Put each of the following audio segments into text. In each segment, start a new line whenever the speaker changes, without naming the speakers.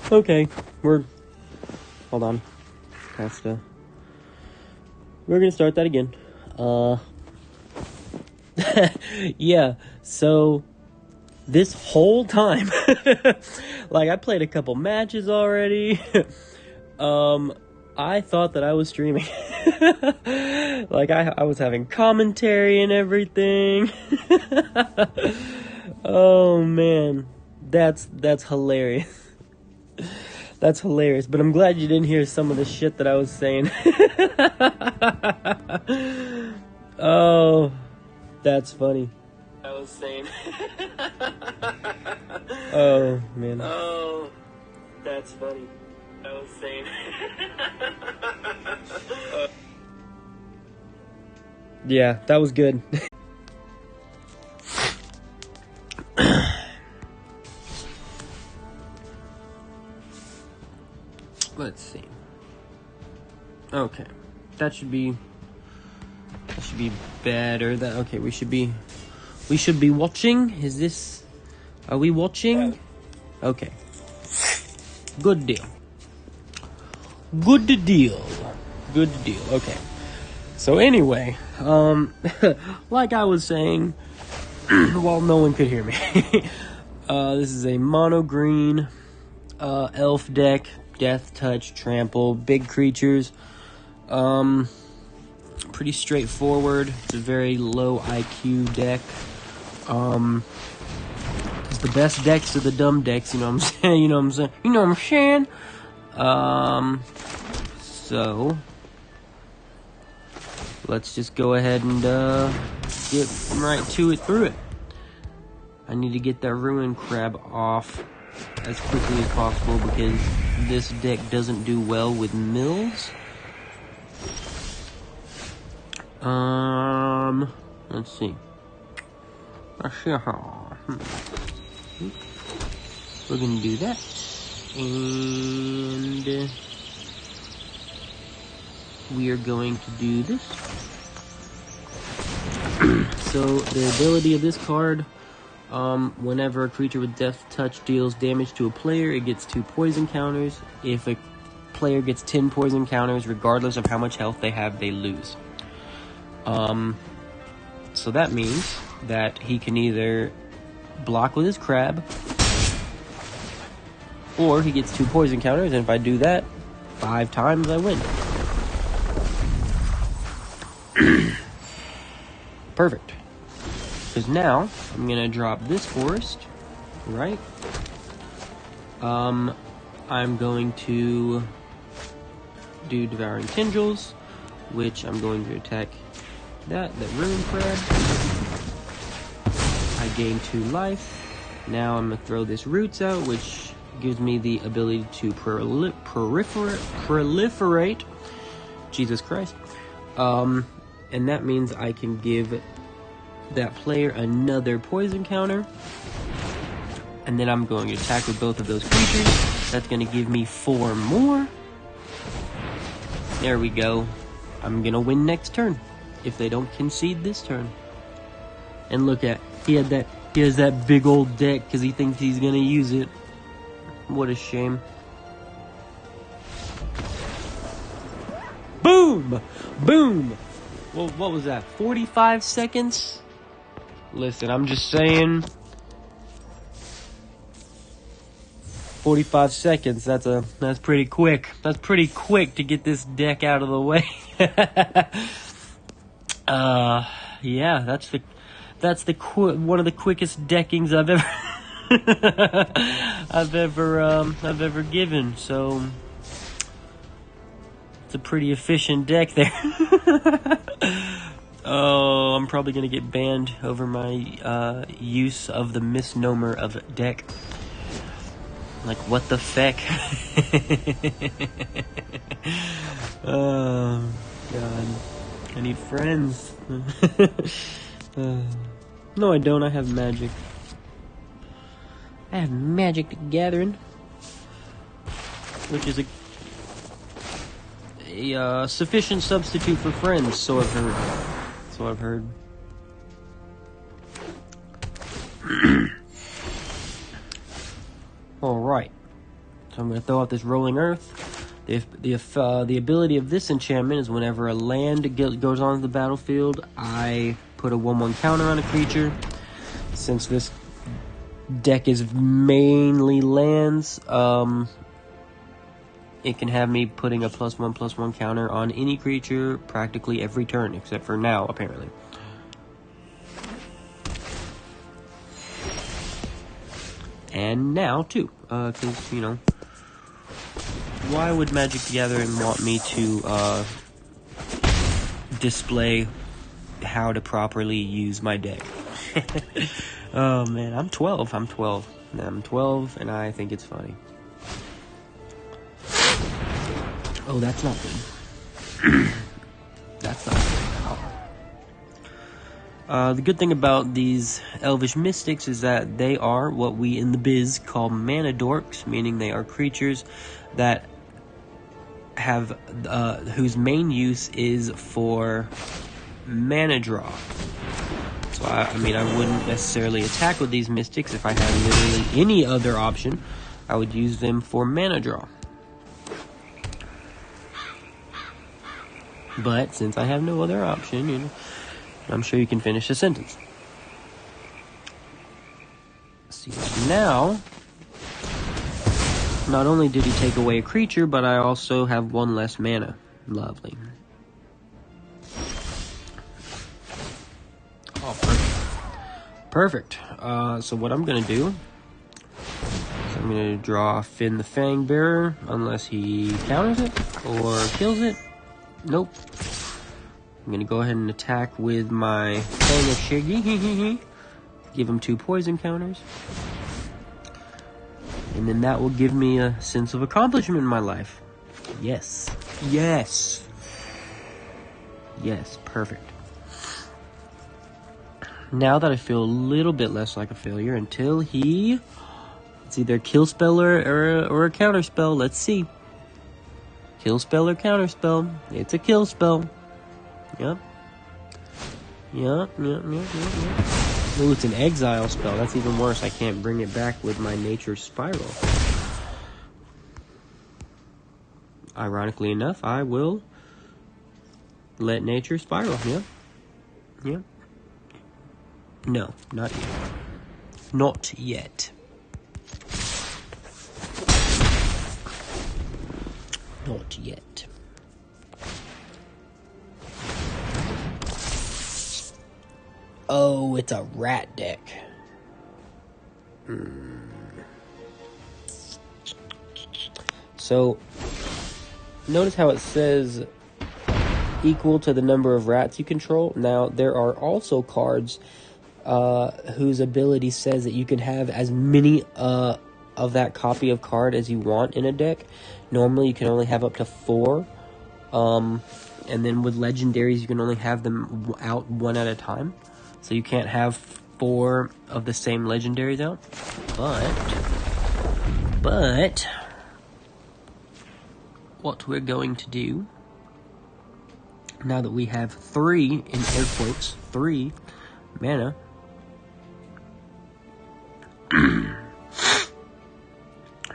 Okay, hold on. We're gonna start that again. Yeah, so this whole time, like, I played a couple matches already. I thought that I was streaming. Like, I was having commentary and everything. Oh, man. That's hilarious. That's hilarious, but I'm glad you didn't hear some of the shit that I was saying. Oh, that's funny. I was saying. Oh, man. Oh, that's funny. I was saying. Yeah, that was good. Let's see. Okay, that should be better. Okay, we should be watching. Are we watching? Okay. Good deal. Okay. So anyway, like I was saying, while no one could hear me, this is a mono green elf deck. Death touch, trample, big creatures. Pretty straightforward. It's a very low IQ deck. Cause the best decks are the dumb decks, you know what I'm saying? So let's just go ahead and get right through it. I need to get that ruin crab off as quickly as possible because this deck doesn't do well with mills. Let's see. We're gonna do that, and we are going to do this. So the ability of this card. Whenever a creature with Death Touch deals damage to a player, it gets 2 poison counters. If a player gets 10 poison counters, regardless of how much health they have, they lose. So that means that he can either block with his crab, or he gets 2 poison counters, and if I do that 5 times, I win. Perfect. Because now, I'm going to drop this forest, right? I'm going to do Devouring Tendrils, which I'm going to attack that ruin crab. I gain 2 life. Now I'm going to throw this Roots out, which gives me the ability to proliferate. Jesus Christ. And that means I can give that player another poison counter, and then I'm going to attack with both of those creatures. That's going to give me 4 more. There we go. I'm going to win next turn if they don't concede this turn. And look at, he has that big old deck because he thinks he's going to use it. What a shame. Boom! Boom! Well, what was that? 45 seconds? Listen, I'm just saying, 45 seconds, that's pretty quick. That's pretty quick to get this deck out of the way. Yeah, that's one of the quickest deckings I've ever given. So it's a pretty efficient deck there. Oh, I'm probably gonna get banned over my use of the misnomer of deck. Like, what the feck? Oh, God. I need friends. No, I don't. I have magic. I have Magic the Gathering, which is a sufficient substitute for friends, so I've heard. So I've heard. Alright. So I'm going to throw out this Rolling Earth. The ability of this enchantment is whenever a land goes onto the battlefield, I put a 1/1 counter on a creature. Since this deck is mainly lands, it can have me putting a +1/+1 counter on any creature practically every turn, except for now, apparently. And now, too, because, you know, why would Magic the Gathering want me to display how to properly use my deck? Oh, man, I'm 12, I'm 12, and I think it's funny. Oh, that's not good. That's not good at all. The good thing about these Elvish Mystics is that they are what we in the biz call mana dorks, meaning they are creatures that have whose main use is for mana draw. So I mean, I wouldn't necessarily attack with these Mystics if I had literally any other option. I would use them for mana draw. But since I have no other option, you know, I'm sure you can finish the sentence. See, now, not only did he take away a creature, but I also have 1 less mana. Lovely. Oh, perfect. Perfect. So what I'm going to do is I'm going to draw Finn the Fangbearer, unless he counters it or kills it. Nope. I'm going to go ahead and attack with my Fang of Shiggy. Give him 2 poison counters. And then that will give me a sense of accomplishment in my life. Yes. Yes. Yes, perfect. Now that I feel a little bit less like a failure until he... It's either a kill spell or a counter spell. Let's see. Kill spell or counter spell. It's a kill spell. Yep. Yep. Ooh, it's an exile spell. That's even worse. I can't bring it back with my Nature Spiral. Ironically enough, I will let Nature Spiral. Yep. Yep. No, not yet. Not yet. Not yet. Oh, it's a rat deck. So, notice how it says equal to the number of rats you control. Now, there are also cards whose ability says that you can have as many of that copy of card as you want in a deck. Normally, you can only have up to 4. And then with legendaries, you can only have them out 1 at a time. So you can't have 4 of the same legendaries out. But what we're going to do, now that we have 3, in air quotes, 3 mana,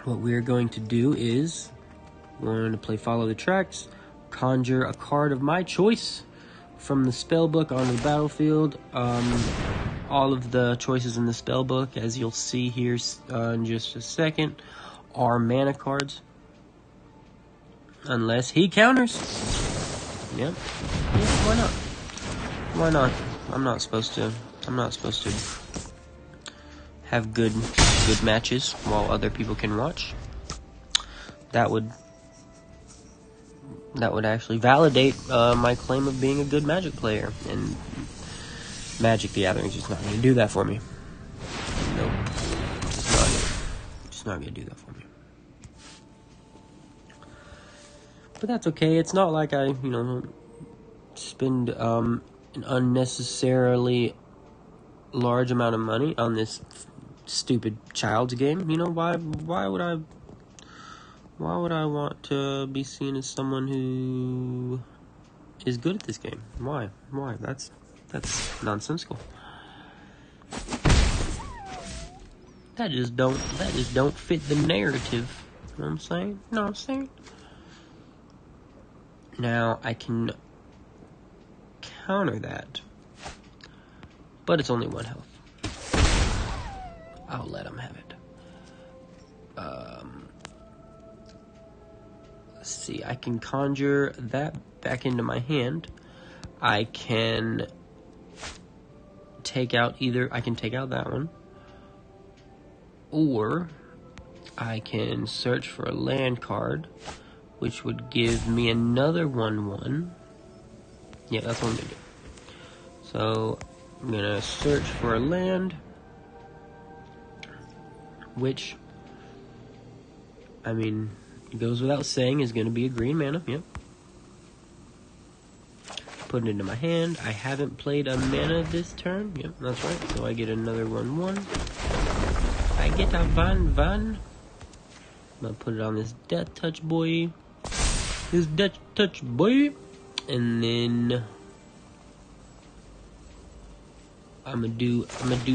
what we're going to do is we're going to play Follow the Tracks, conjure a card of my choice from the spellbook onto the battlefield. All of the choices in the spellbook, as you'll see here in just a second, are mana cards. Unless he counters. Yep. Yeah, why not? Why not? I'm not supposed to have good matches while other people can watch. That would actually validate my claim of being a good Magic player, and Magic the Gathering is just not going to do that for me. Nope. Just not going to do that for me. But that's okay. It's not like I, spend an unnecessarily large amount of money on this stupid child's game. Why would I want to be seen as someone who is good at this game? Why? That's nonsensical. That just don't fit the narrative. Know what I'm saying? Know what I'm saying? Now, I can counter that. But it's only 1 health. I'll let him have it. Let's see. I can conjure that back into my hand. I can take out I can take out that one. Or I can search for a land card, which would give me another 1/1. Yeah, that's what I'm gonna do. So I'm gonna search for a land, which, I mean, it goes without saying is gonna be a green mana. Yep. Put it into my hand. I haven't played a mana this turn. Yep, that's right. So I get another 1/1. I get a Van. I'm gonna put it on this Death Touch boy. This Death Touch boy. And then I'm gonna do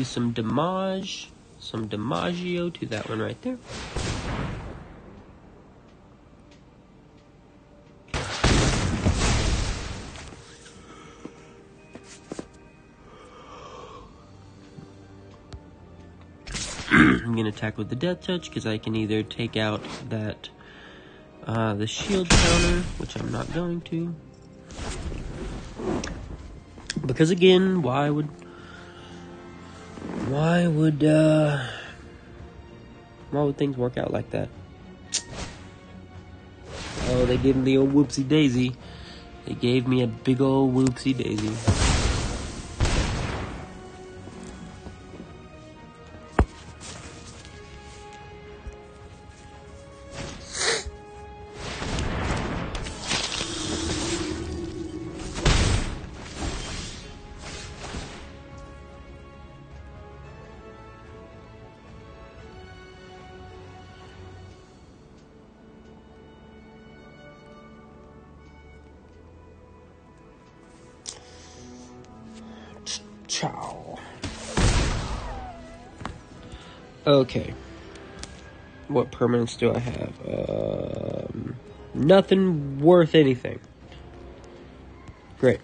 some damage. Some Damagio to that one right there. I'm gonna attack with the Death Touch because I can either take out that the shield counter, which I'm not going to, because again, why would things work out like that? Oh, they gave me the old whoopsie daisy. They gave me a big old whoopsie daisy. Ciao. Okay. What permanents do I have? Nothing worth anything. Great.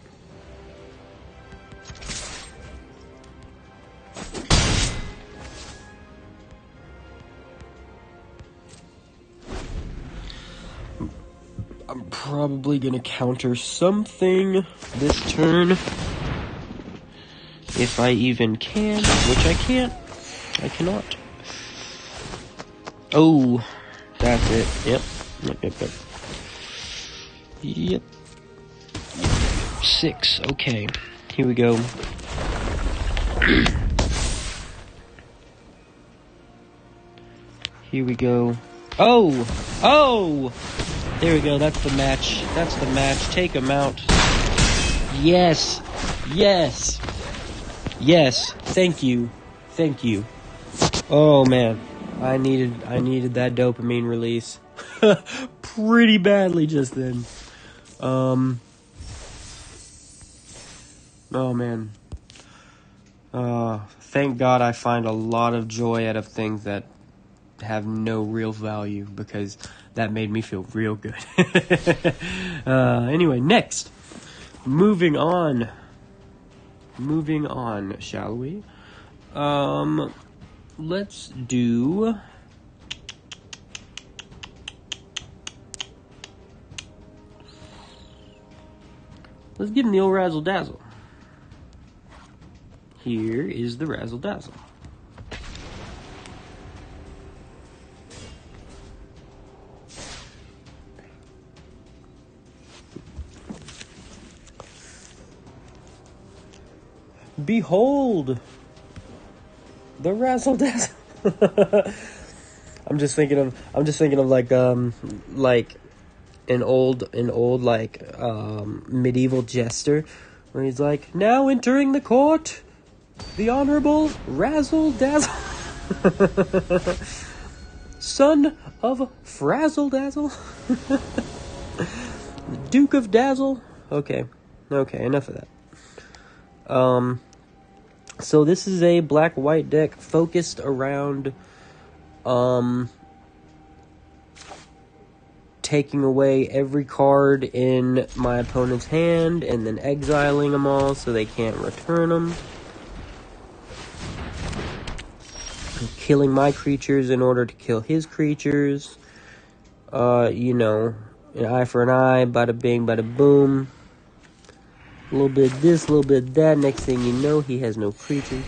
I'm probably gonna counter something this turn. If I even can, which I can't. I cannot. Oh, that's it. Yep. Yep. 6. Okay. Here we go. Here we go. Oh! There we go. That's the match. Take him out. Yes. Thank you. Oh man, I needed that dopamine release pretty badly just then. Oh man. Thank God I find a lot of joy out of things that have no real value, because that made me feel real good. Anyway, next. Moving on, shall we? Let's do... Let's give him the old Razzle Dazzle. Here is the Razzle Dazzle. Behold, the Razzle Dazzle. I'm just thinking of like an old medieval jester, where he's like, now entering the court, the Honorable Razzle Dazzle, son of Frazzle Dazzle, Duke of Dazzle. Okay, enough of that. So this is a black-white deck focused around taking away every card in my opponent's hand and then exiling them all so they can't return them. And killing my creatures in order to kill his creatures. You know, an eye for an eye, bada bing, bada boom. A little bit of this, a little bit of that. Next thing you know, he has no creatures.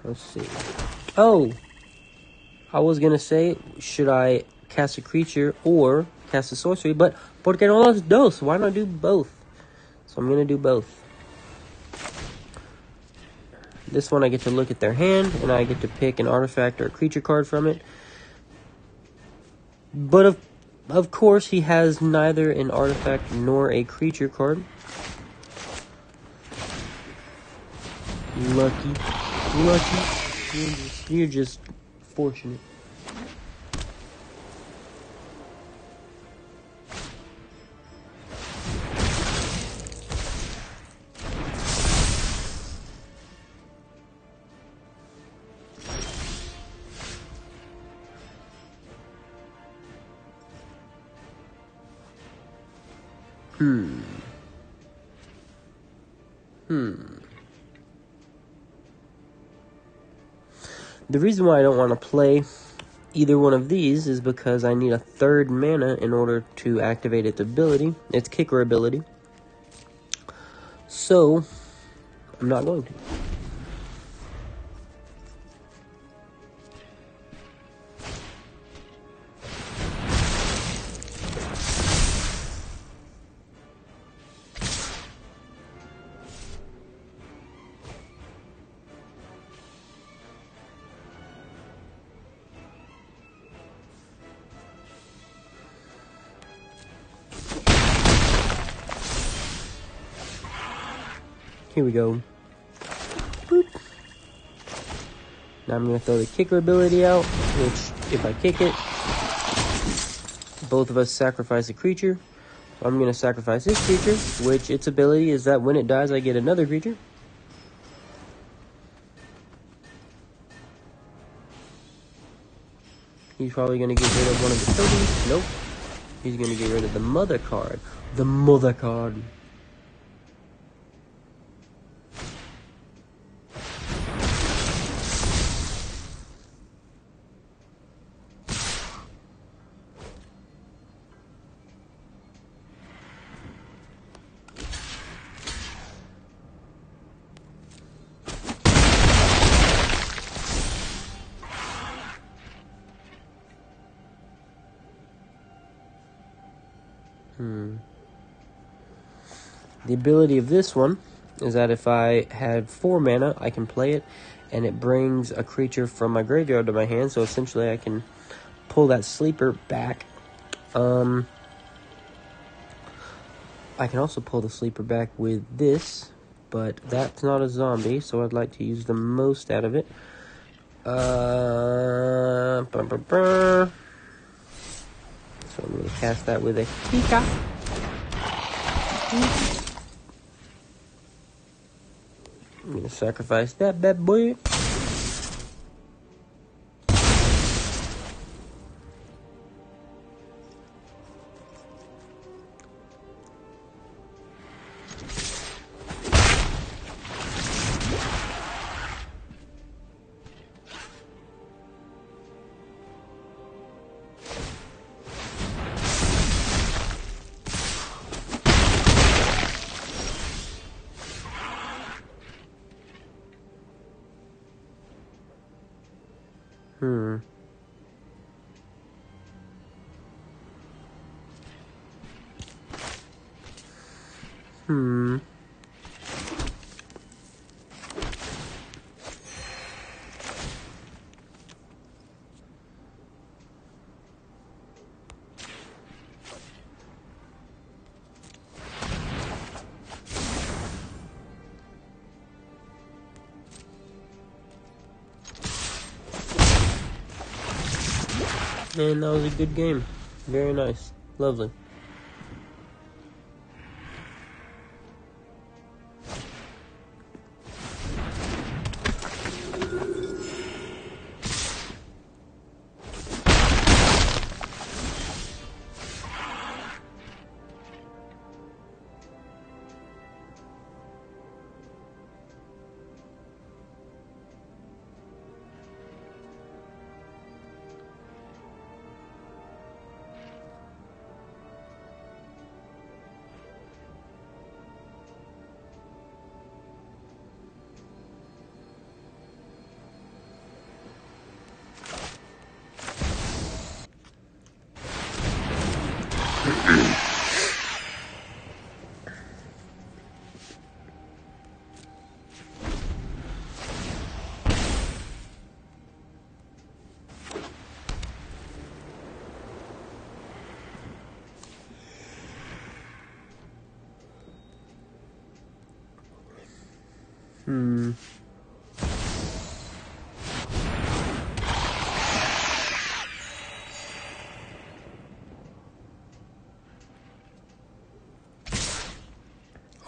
Let's see. Oh! I was gonna say, should I cast a creature or cast a sorcery, but porque no los dos? Why not do both? So I'm gonna do both. This one I get to look at their hand, and I get to pick an artifact or a creature card from it. But of course, he has neither an artifact nor a creature card. Lucky. You're just fortunate. The reason why I don't want to play either one of these is because I need a third mana in order to activate its ability, its kicker ability. So, I'm not going to. Here we go. Boop. Now I'm going to throw the kicker ability out, which, if I kick it, both of us sacrifice a creature. I'm going to sacrifice this creature, which its ability is that when it dies, I get another creature. He's probably going to get rid of one of the tokens. Nope. He's going to get rid of the mother card. The mother card. The ability of this one is that if I have 4 mana, I can play it, and it brings a creature from my graveyard to my hand, so essentially I can pull that sleeper back. I can also pull the sleeper back with this, but that's not a zombie, so I'd like to use the most out of it. So I'm going to cast that with a Kika. I'm going to sacrifice that bad boy. And that was a good game. Very nice. Lovely.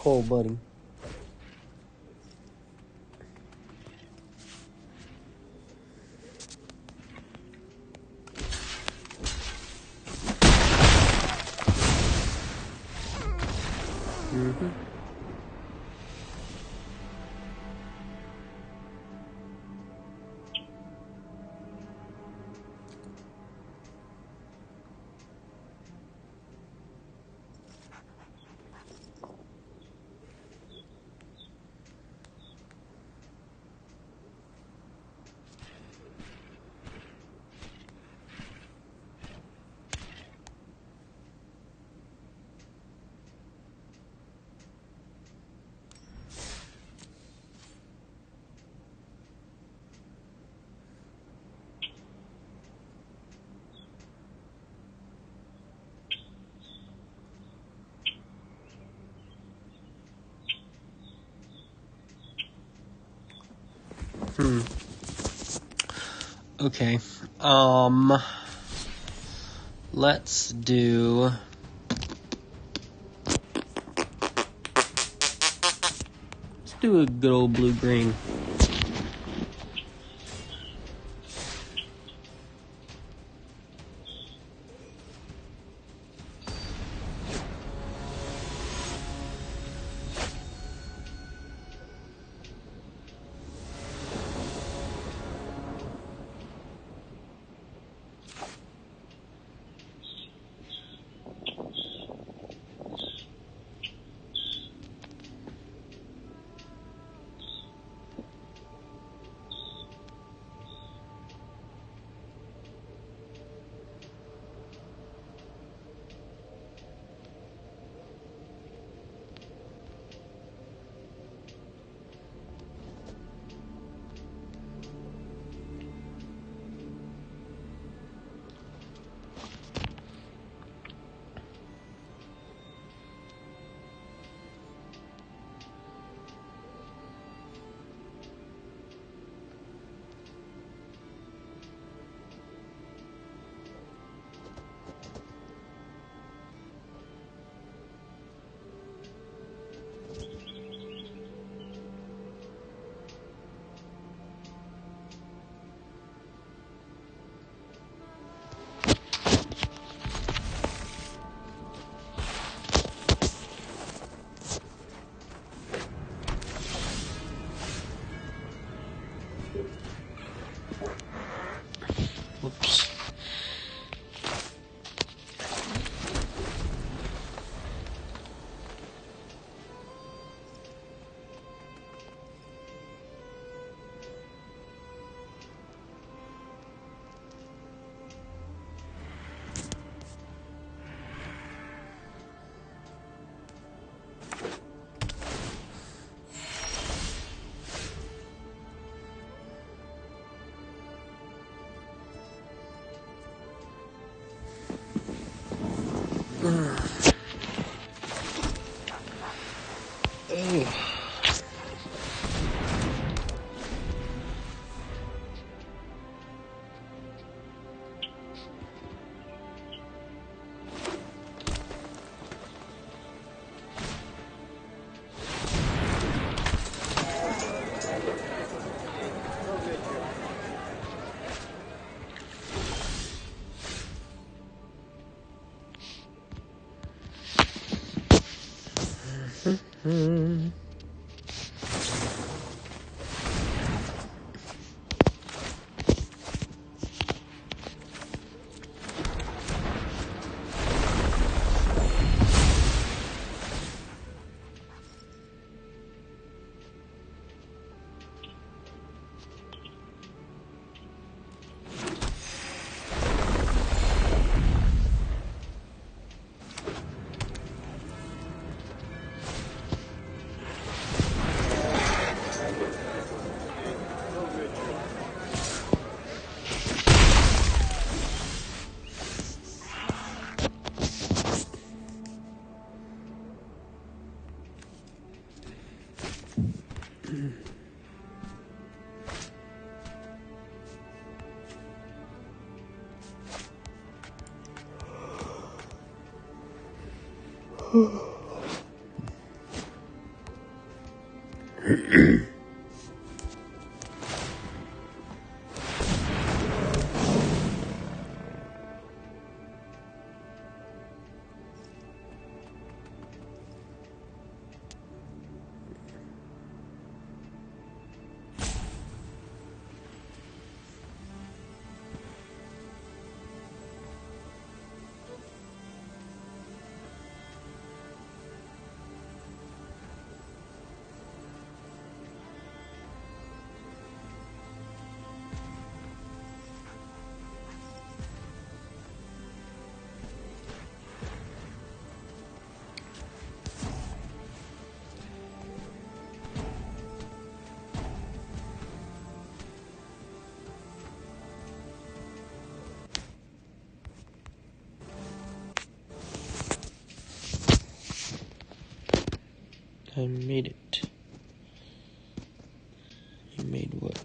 Oh, buddy. Okay. Let's do... Let's do a good old blue-green. Whoops. I made it. You made what?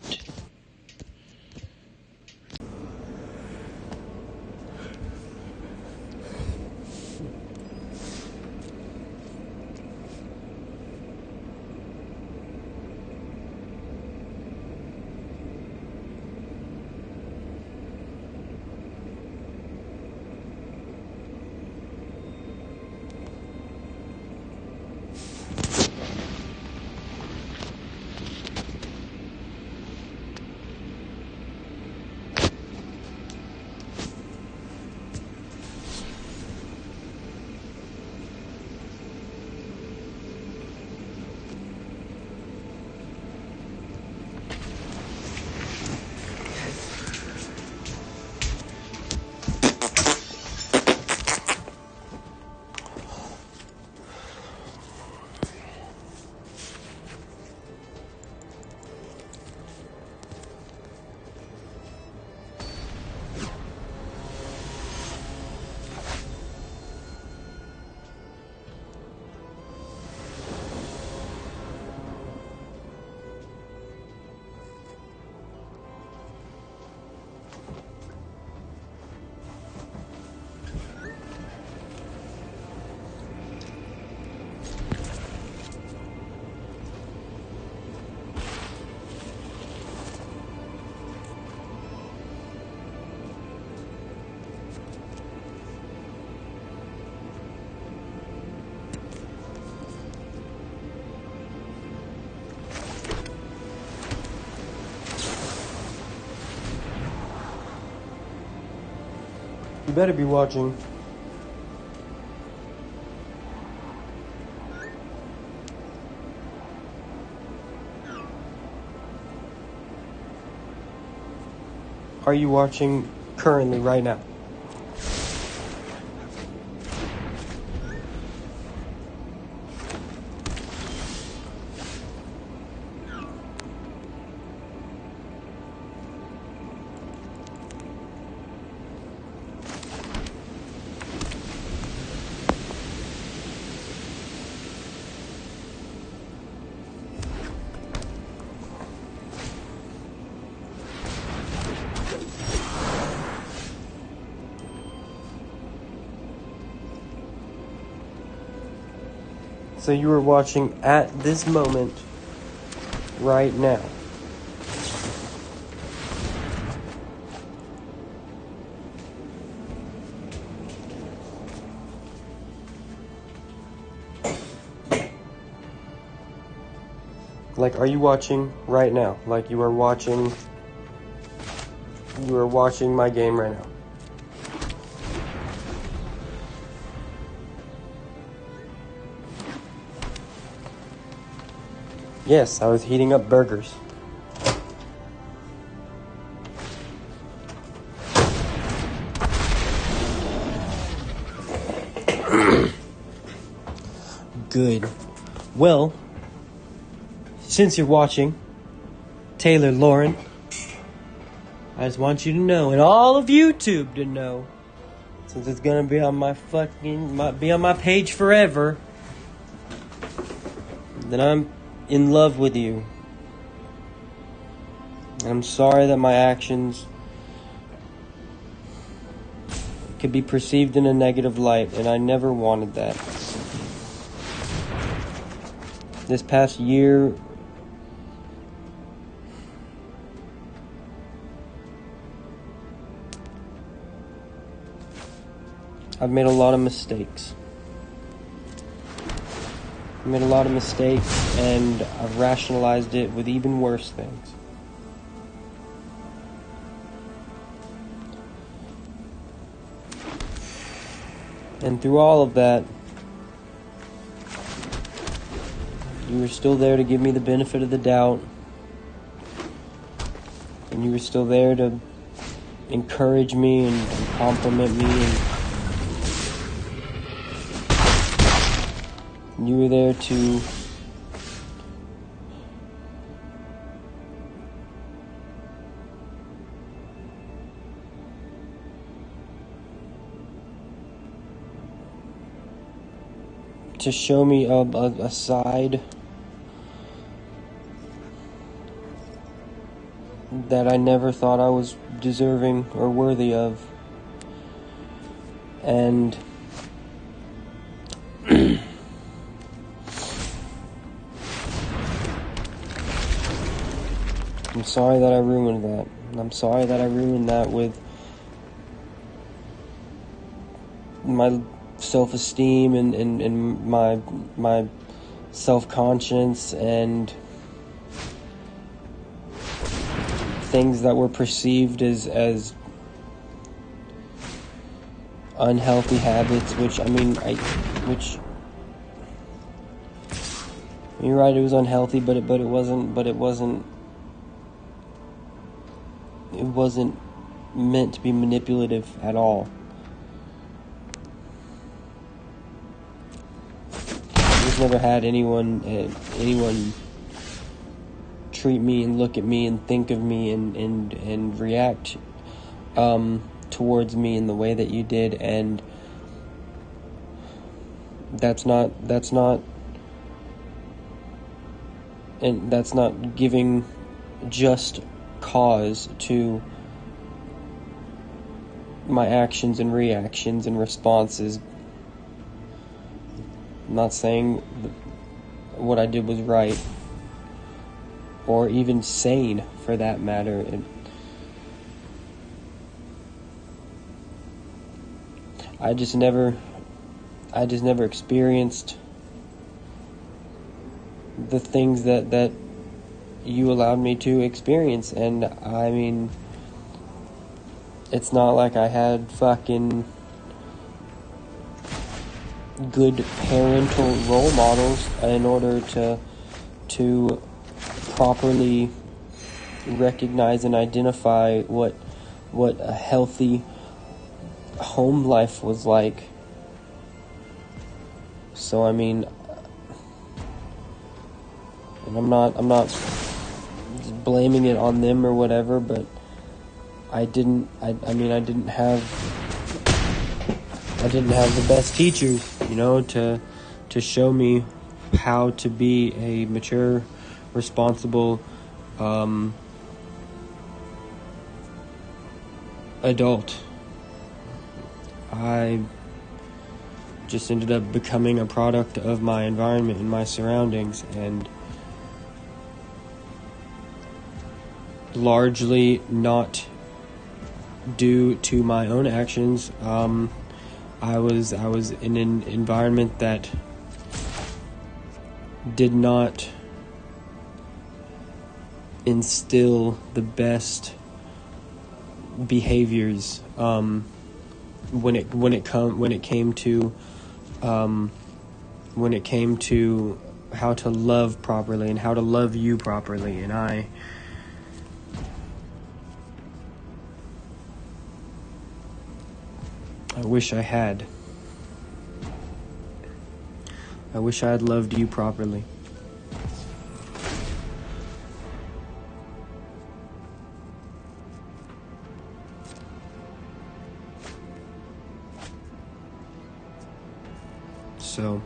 You better be watching. Are you watching currently right now? So you are watching at this moment, right now. Like, are you watching right now? Like, you are watching my game right now. Yes, I was heating up burgers. Good. Well, since you're watching, Taylor Lauren, I just want you to know, and all of YouTube to know, since it's gonna be on my page forever, that I'm in love with you. And I'm sorry that my actions could be perceived in a negative light, and I never wanted that. This past year, I've made a lot of mistakes. I made a lot of mistakes, and I've rationalized it with even worse things. And through all of that, you were still there to give me the benefit of the doubt. And you were still there to encourage me and compliment me. And you were there to show me a side that I never thought I was deserving or worthy of. And I'm sorry that I ruined that. I'm sorry that I ruined that with my self-esteem and my self-conscience and things that were perceived as unhealthy habits, which you're right, it was unhealthy, but it wasn't meant to be manipulative at all. I've never had anyone treat me and look at me and think of me and react towards me in the way that you did, and that's not giving just cause to my actions and reactions and responses. I'm not saying what I did was right, or even sane for that matter. I just never experienced the things that you allowed me to experience. And I mean, it's not like I had fucking good parental role models in order to properly recognize and identify what a healthy home life was like. So I mean, and I'm not blaming it on them or whatever, but I didn't have the best teachers, to show me how to be a mature, responsible adult. I just ended up becoming a product of my environment and my surroundings, and largely not due to my own actions. I was in an environment that did not instill the best behaviors when it came to how to love properly and how to love you properly. And I wish I had. I wish I had loved you properly. So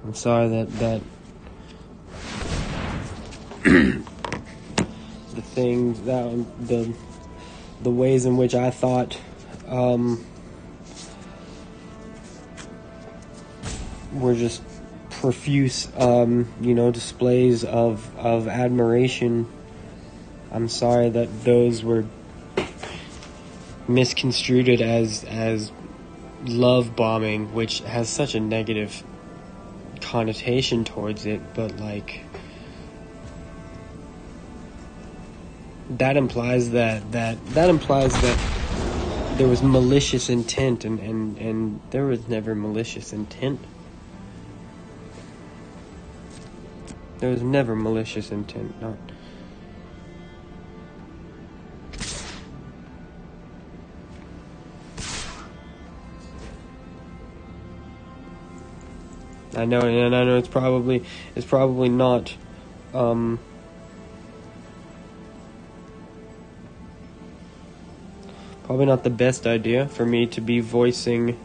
I'm sorry that the things that the ways in which I thought were just profuse displays of admiration. I'm sorry that those were misconstrued as love bombing, which has such a negative connotation towards it, but like that implies that there was malicious intent, and there was never malicious intent. There was never malicious intent. Not. I know, and I know it's probably not. Probably not the best idea for me to be voicing,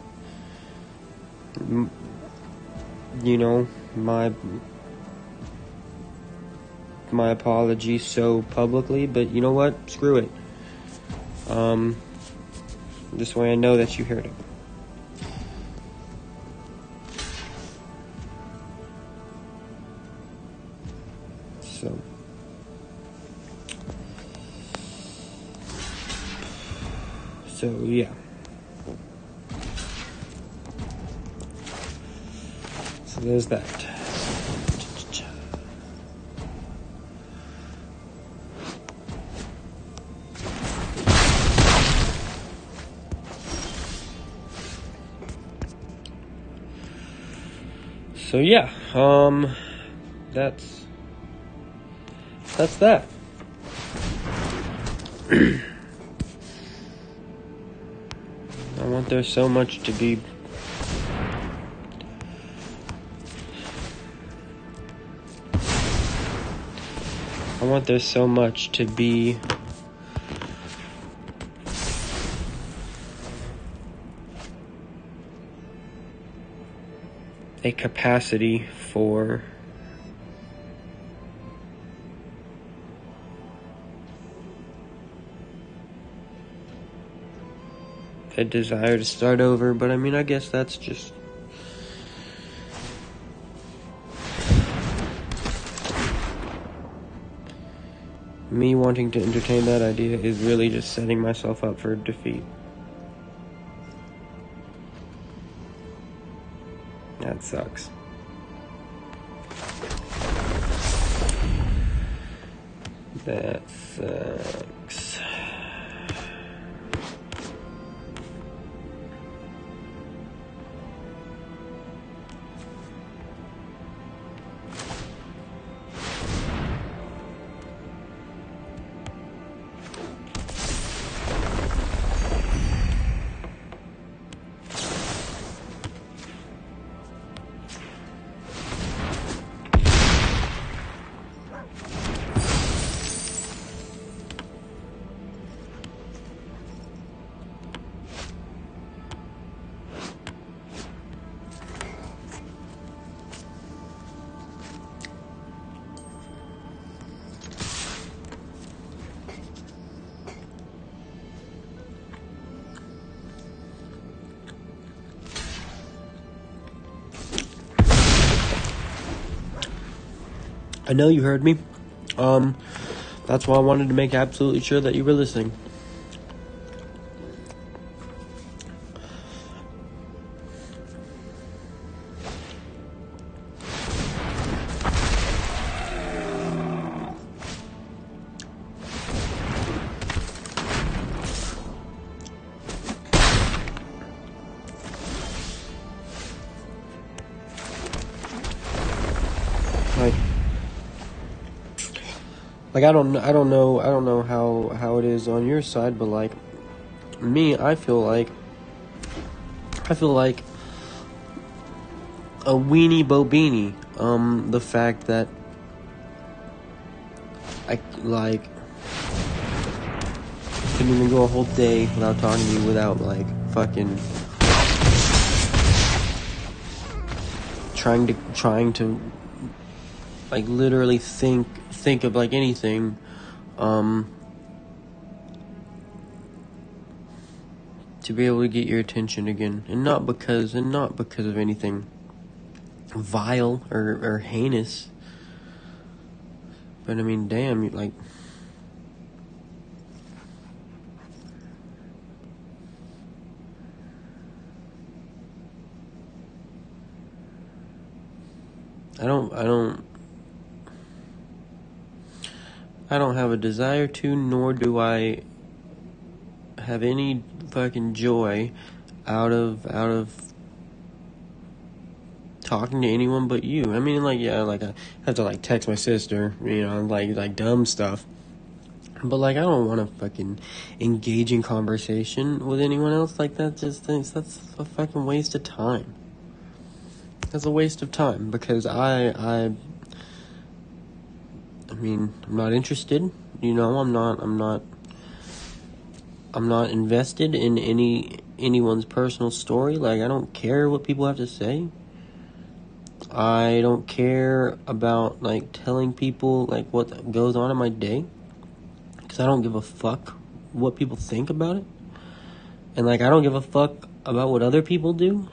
my apology so publicly, but you know what? Screw it. This way I know that you heard it. So yeah. So there's that. So yeah, that's that. I want there so much to be a capacity for a desire to start over, but I mean, I guess that's just me wanting to entertain that idea is really just setting myself up for defeat. That sucks. That sucks. I know you heard me. That's why I wanted to make absolutely sure that you were listening. Like, I don't know how it is on your side, but like me, I feel like a weenie bobini. The fact that I like couldn't even go a whole day without talking to you, without like fucking trying to like literally think of like anything, to be able to get your attention again, and not because of anything vile or heinous, but I mean, damn, like, I don't have a desire to, nor do I have any fucking joy out of talking to anyone but you. I mean, like, yeah, like, I have to like text my sister, you know, like dumb stuff. But like, I don't want to fucking engage in conversation with anyone else like that. Just thinks that's a fucking waste of time. That's a waste of time, because I mean, I'm not interested. You know, I'm not invested in anyone's personal story. Like, I don't care what people have to say. I don't care about like telling people like what goes on in my day, because I don't give a fuck what people think about it. And like, I don't give a fuck about what other people do.